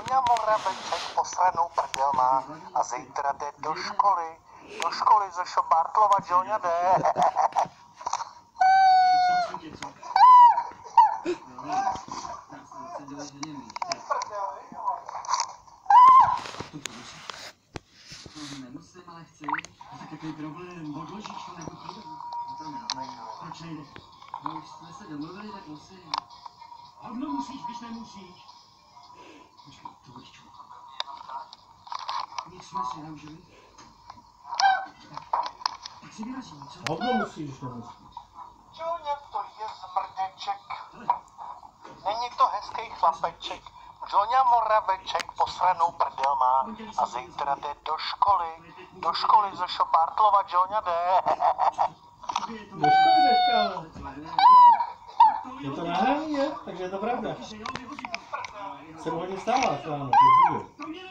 Joňa Moraveček posranou prdel má a zítra jde do školy. Do školy ze Šobártlova Joňa jde. Nemusím, ale chci. Tak jaký problém? Odložíš to nebo chvíli? Proč nejde? No už jsme se domluvili, tak musím. Hovno musíš, když nemusíš. Počkej, to vodičku. Nic jsme si neužili. Tak si vyrazíme, co? Hovno musíš, když nemusíš. Joňa to je zmrdeček. Není to hezký chlapeček. Joňa Moraveček posranou prdel má a zítra jde do školy. Do školy ze Šobártlova Joňa jde. Do školy teďka. Je to nahraný, je? Takže je to pravda. 7 hodin stála, ráno, to je